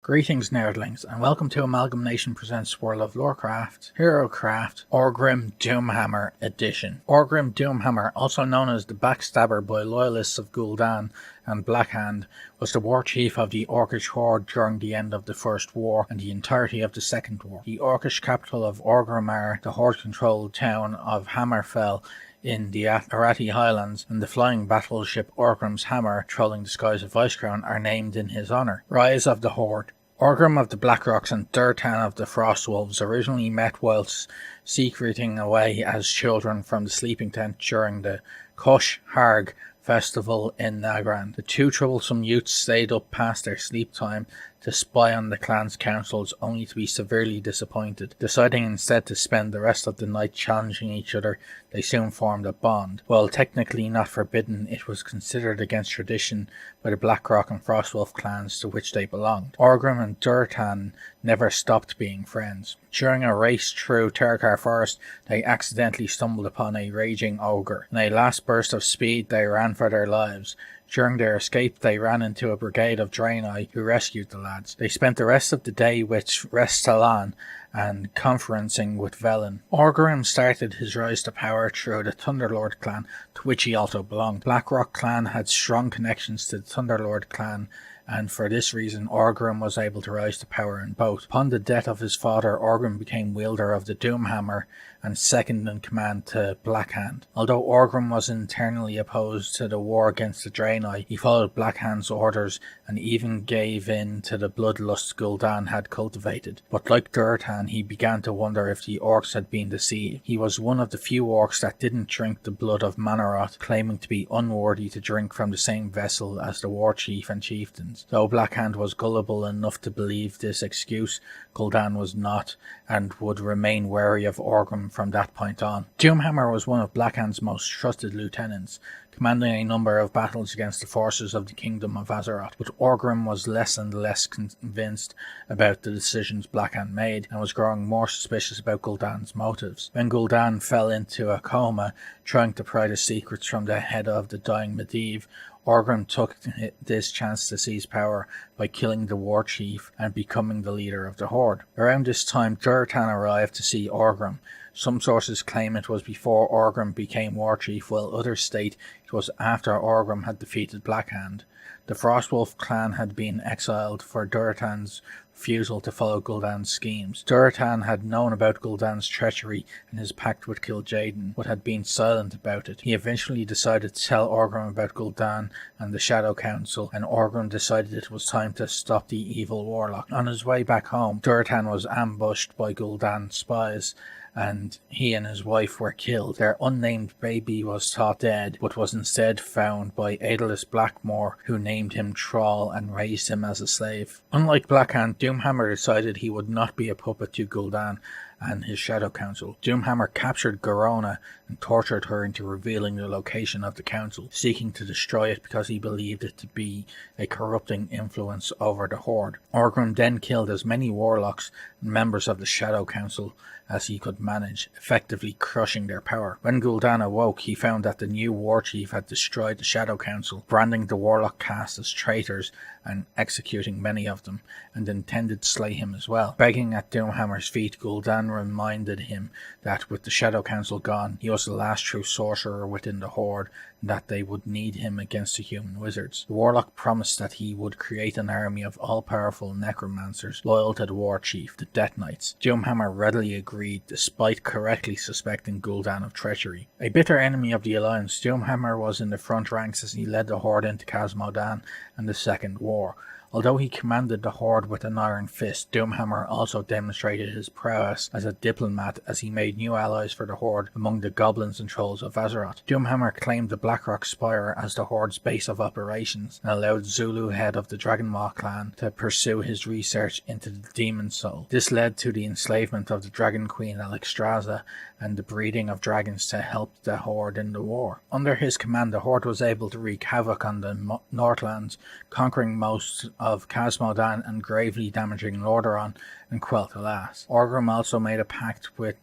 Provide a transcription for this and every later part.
Greetings nerdlings, and welcome to AmalgamNation presents World of Lorecraft, Herocraft, Orgrim Doomhammer Edition. Orgrim Doomhammer, also known as the Backstabber by loyalists of Gul'dan and Blackhand, was the Warchief of the Orcish Horde during the end of the First War and the entirety of the Second War. The Orcish capital of Orgrimmar, the Horde-controlled town of Hammerfell in the Arati Highlands, and the flying battleship Orgrim's Hammer, trolling the skies of Icecrown, are named in his honour. Rise of the Horde. Orgrim of the Blackrocks and Durotan of the frostwolves originally met whilst secreting away as children from the sleeping tent during the Kush Harg festival in Nagrand. The two troublesome youths stayed up past their sleep time to spy on the clan's councils, only to be severely disappointed. Deciding instead to spend the rest of the night challenging each other, they soon formed a bond. While technically not forbidden, it was considered against tradition by the Blackrock and Frostwolf clans to which they belonged. Orgrim and Durotan never stopped being friends. During a race through Terrakar Forest, they accidentally stumbled upon a raging ogre. In a last burst of speed, they ran for their lives. During their escape, they ran into a brigade of Draenor who rescued the lads. They spent the rest of the day with Restalan and conferencing with Velen. Orgrim started his rise to power through the Thunderlord clan, to which he also belonged. Blackrock clan had strong connections to the Thunderlord clan, and for this reason Orgrim was able to rise to power in both. Upon the death of his father, Orgrim became wielder of the Doomhammer and second in command to Blackhand. Although Orgrim was internally opposed to the war against the Draenor, he followed Blackhand's orders and even gave in to the bloodlust Gul'dan had cultivated. But like Durotan, he began to wonder if the orcs had been deceived. He was one of the few orcs that didn't drink the blood of Manaroth, claiming to be unworthy to drink from the same vessel as the Warchief and chieftains. Though Blackhand was gullible enough to believe this excuse, Gul'dan was not, and would remain wary of Orgrim from that point on. Doomhammer was one of Blackhand's most trusted lieutenants, commanding a number of battles against the forces of the Kingdom of Azeroth, but Orgrim was less and less convinced about the decisions Blackhand made, and was growing more suspicious about Gul'dan's motives. When Gul'dan fell into a coma, trying to pry the secrets from the head of the dying Medivh, Orgrim took this chance to seize power by killing the Warchief and becoming the leader of the Horde. Around this time, Durotan arrived to see Orgrim. Some sources claim it was before Orgrim became Warchief, while others state it was after Orgrim had defeated Blackhand. The Frostwolf clan had been exiled for Durotan's refusal to follow Gul'dan's schemes. Durotan had known about Gul'dan's treachery and his pact with Kil'jaeden, but had been silent about it. He eventually decided to tell Orgrim about Gul'dan and the Shadow Council, and Orgrim decided it was time to stop the evil warlock. On his way back home, Durotan was ambushed by Gul'dan's spies, and he and his wife were killed. Their unnamed baby was thought dead, but was instead found by Aedelas Blackmore, who named him Thrall and raised him as a slave. Unlike Blackhand, Doomhammer decided he would not be a puppet to Gul'dan and his Shadow Council. Doomhammer captured Garona and tortured her into revealing the location of the council, seeking to destroy it because he believed it to be a corrupting influence over the Horde. Orgrim then killed as many warlocks and members of the Shadow Council as he could manage, effectively crushing their power. When Gul'dan awoke, he found that the new Warchief had destroyed the Shadow Council, branding the warlock caste as traitors and executing many of them, and intended to slay him as well. Begging at Doomhammer's feet, Gul'dan reminded him that with the Shadow Council gone, he was the last true sorcerer within the Horde, and that they would need him against the human wizards. The warlock promised that he would create an army of all-powerful necromancers loyal to the Warchief, the Death Knights. Doomhammer readily agreed, despite correctly suspecting Gul'dan of treachery. A bitter enemy of the Alliance, Doomhammer was in the front ranks as he led the Horde into Khazmodan and the Second War. Although he commanded the Horde with an iron fist, Doomhammer also demonstrated his prowess as a diplomat as he made new allies for the Horde among the goblins and trolls of Azeroth. Doomhammer claimed the Blackrock Spire as the Horde's base of operations and allowed Zulu, head of the Dragonmaw clan, to pursue his research into the Demon Soul. This led to the enslavement of the Dragon Queen Alexstrasza and the breeding of dragons to help the Horde in the war. Under his command, the Horde was able to wreak havoc on the Northlands, conquering most of Khazmodan and gravely damaging Lordaeron and Quel'Thalas. Orgrim also made a pact with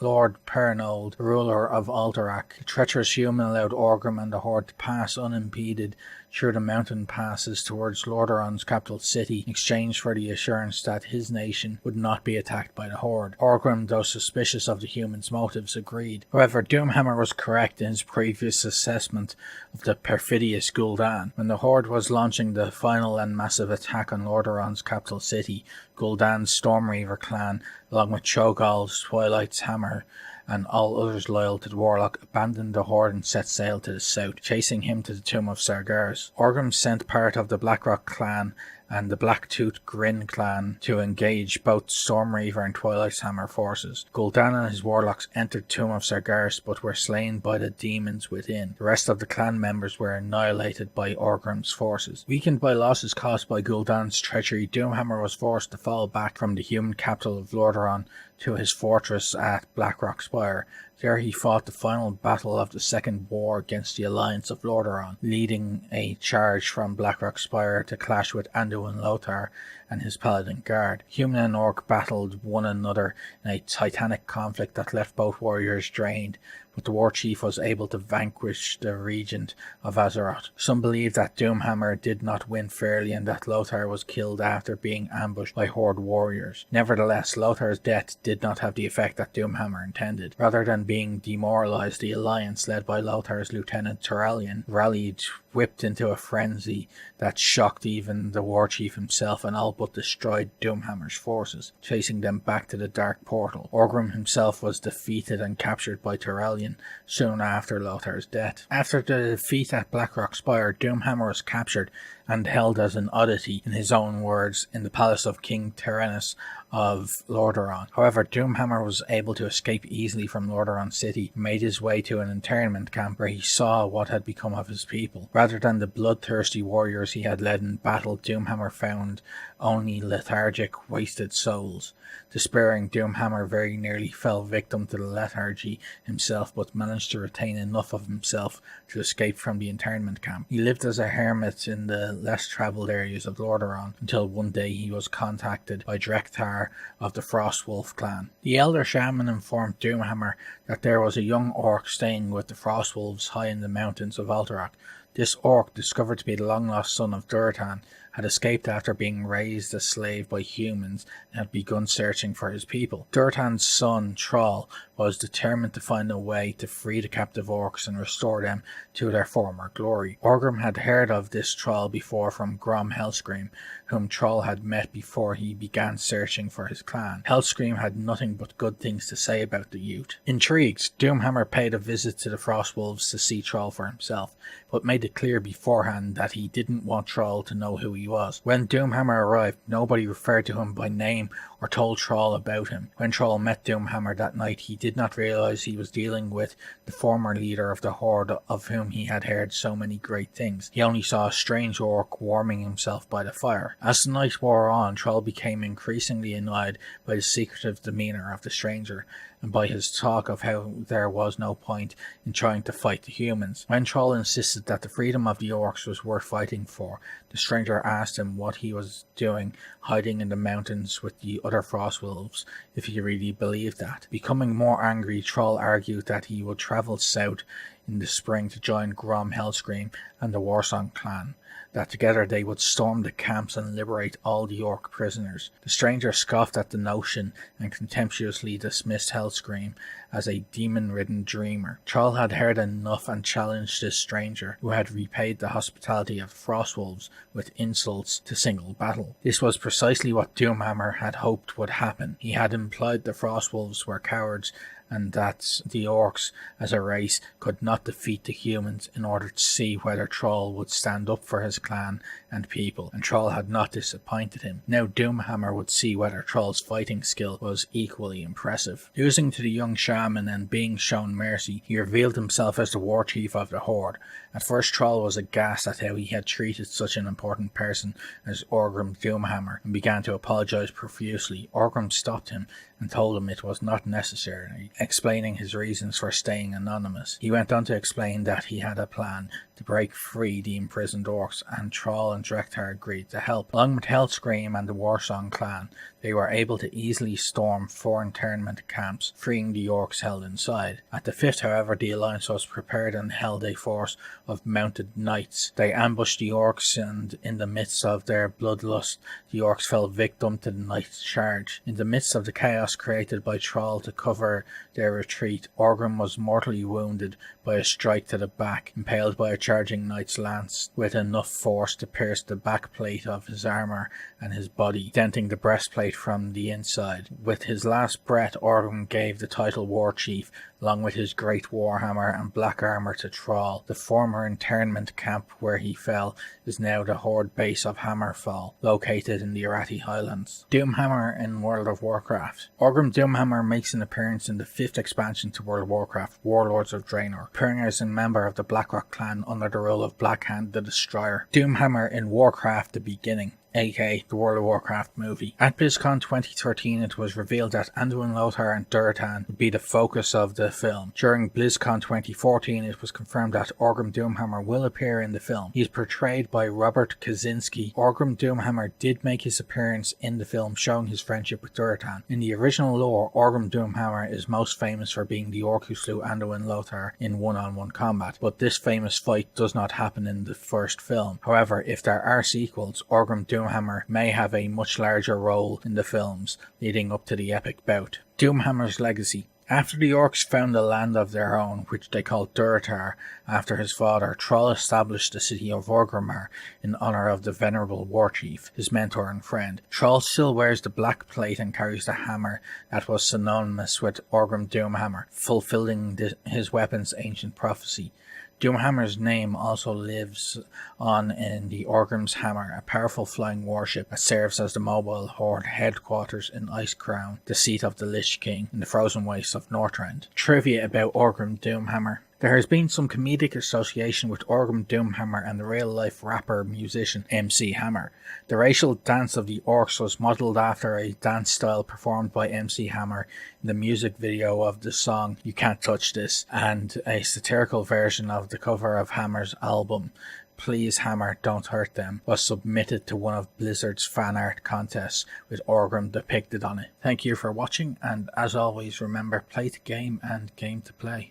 Lord Pernold, the ruler of Alterac. The treacherous human allowed Orgrim and the Horde to pass unimpeded through the mountain passes towards Lordaeron's capital city in exchange for the assurance that his nation would not be attacked by the Horde. Orgrim, though suspicious of the humans' motives, agreed. However, Doomhammer was correct in his previous assessment of the perfidious Gul'dan. When the Horde was launching the final and massive attack on Lordaeron's capital city, Gul'dan's Stormreaver clan, along with Cho'Gall's Twilight's Hammer, and all others loyal to the Warlock, abandoned the Horde and set sail to the south, chasing him to the tomb of Sargeras. Orgrim sent part of the Blackrock clan and the Blacktooth Grin clan to engage both Stormreaver and Twilight's Hammer forces. Gul'dan and his warlocks entered Tomb of Sargeras but were slain by the demons within. The rest of the clan members were annihilated by Orgrim's forces. Weakened by losses caused by Gul'dan's treachery, Doomhammer was forced to fall back from the human capital of Lordaeron to his fortress at Blackrock Spire. There he fought the final battle of the Second War against the Alliance of Lordaeron, leading a charge from Blackrock Spire to clash with Anduin Lothar and his Paladin Guard. Human and Orc battled one another in a titanic conflict that left both warriors drained, but the Warchief was able to vanquish the Regent of Azeroth. Some believe that Doomhammer did not win fairly and that Lothar was killed after being ambushed by Horde warriors. Nevertheless, Lothar's death did not have the effect that Doomhammer intended. Rather than being demoralized, the alliance led by Lothar's lieutenant Thrall rallied, whipped into a frenzy that shocked even the Warchief himself and all but destroyed Doomhammer's forces, chasing them back to the Dark Portal. Orgrim himself was defeated and captured by Thrall soon after Lothar's death. After the defeat at Blackrock Spire, Doomhammer was captured and held as an oddity, in his own words, in the palace of King Terenas of Lordaeron. However, Doomhammer was able to escape easily from Lordaeron City and made his way to an internment camp where he saw what had become of his people. Rather than the bloodthirsty warriors he had led in battle, Doomhammer found only lethargic, wasted souls. Despairing, Doomhammer very nearly fell victim to the lethargy himself, but managed to retain enough of himself to escape from the internment camp. He lived as a hermit in the less travelled areas of Lordaeron until one day he was contacted by Drekthar of the Frostwolf clan. The elder shaman informed Doomhammer that there was a young orc staying with the Frostwolves high in the mountains of Alterac. This orc, discovered to be the long-lost son of Durotan, had escaped after being raised as slave by humans and had begun searching for his people. Durotan's son, Thrall, was determined to find a way to free the captive orcs and restore them to their former glory. Orgrim had heard of this Thrall before from Grom Hellscream, whom Thrall had met before he began searching for his clan. Hellscream had nothing but good things to say about the youth. Intrigued, Doomhammer paid a visit to the Frostwolves to see Thrall for himself, but made it clear beforehand that he didn't want Thrall to know who he was. When Doomhammer arrived, nobody referred to him by name or told Thrall about him. When Thrall met Doomhammer that night, he did not realize he was dealing with the former leader of the Horde, of whom he had heard so many great things. He only saw a strange orc warming himself by the fire. As the night wore on, Thrall became increasingly annoyed by the secretive demeanour of the stranger, and by his talk of how there was no point in trying to fight the humans. When Thrall insisted that the freedom of the orcs was worth fighting for, the stranger asked him what he was doing hiding in the mountains with the other Frostwolves, if he really believed that. Becoming more angry, Thrall argued that he would travel south in the spring to join Grom Hellscream and the Warsong clan, that together they would storm the camps and liberate all the orc prisoners. The stranger scoffed at the notion and contemptuously dismissed Hellscream as a demon-ridden dreamer. Thrall had heard enough and challenged this stranger, who had repaid the hospitality of the Frostwolves with insults, to single battle. This was precisely what Doomhammer had hoped would happen. He had implied the Frostwolves were cowards and that the orcs as a race could not defeat the humans, in order to see whether Thrall would stand up for his clan and people, and Thrall had not disappointed him. Now Doomhammer would see whether Thrall's fighting skill was equally impressive. Losing to the young shaman and being shown mercy, he revealed himself as the Warchief of the Horde. At first Thrall was aghast at how he had treated such an important person as Orgrim Doomhammer, and began to apologise profusely. Orgrim stopped him and told him it was not necessary, explaining his reasons for staying anonymous. He went on to explain that he had a plan to break free the imprisoned orcs, and Thrall and Drekthar agreed to help. Along with Hellscream and the Warsong clan, they were able to easily storm 4 internment camps, freeing the orcs held inside. At the 5th, however, the Alliance was prepared and held a force of mounted knights. They ambushed the orcs, and in the midst of their bloodlust, the orcs fell victim to the knights' charge. In the midst of the chaos created by Thrall to cover their retreat, Orgrim was mortally wounded by a strike to the back, impaled by a charging knight's lance with enough force to pierce the backplate of his armour and his body, denting the breastplate from the inside. With his last breath, Orgrim gave the title Warchief, along with his great warhammer and black armour, to Thrall. The former internment camp where he fell is now the Horde base of Hammerfall, located in the Arathi Highlands. Doomhammer in World of Warcraft. Orgrim Doomhammer makes an appearance in the 5th expansion to World of Warcraft, Warlords of Draenor, appearing as a member of the Blackrock clan under the rule of Blackhand the Destroyer. Doomhammer in Warcraft: The Beginning, aka the World of Warcraft movie. At BlizzCon 2013, it was revealed that Anduin Lothar and Durotan would be the focus of the film. During BlizzCon 2014, it was confirmed that Orgrim Doomhammer will appear in the film. He is portrayed by Robert Kaczynski. Orgrim Doomhammer did make his appearance in the film, showing his friendship with Durotan. In the original lore, Orgrim Doomhammer is most famous for being the orc who slew Anduin Lothar in one-on-one combat, but this famous fight does not happen in the first film. However, if there are sequels, Orgrim Doomhammer may have a much larger role in the films leading up to the epic bout. Doomhammer's legacy. After the orcs found a land of their own, which they called Durotar after his father, Thrall established the city of Orgrimmar in honour of the venerable Warchief, his mentor and friend. Thrall still wears the black plate and carries the hammer that was synonymous with Orgrim Doomhammer, fulfilling his weapon's ancient prophecy. Doomhammer's name also lives on in the Orgrim's Hammer, a powerful flying warship that serves as the mobile Horde headquarters in Icecrown, the seat of the Lich King in the frozen wastes of Northrend. Trivia about Orgrim Doomhammer. There has been some comedic association with Orgrim Doomhammer and the real-life rapper-musician MC Hammer. The racial dance of the orcs was modelled after a dance style performed by MC Hammer in the music video of the song You Can't Touch This, and a satirical version of the cover of Hammer's album Please Hammer Don't Hurt Them was submitted to one of Blizzard's fan art contests with Orgrim depicted on it. Thank you for watching, and as always, remember, play to game and game to play.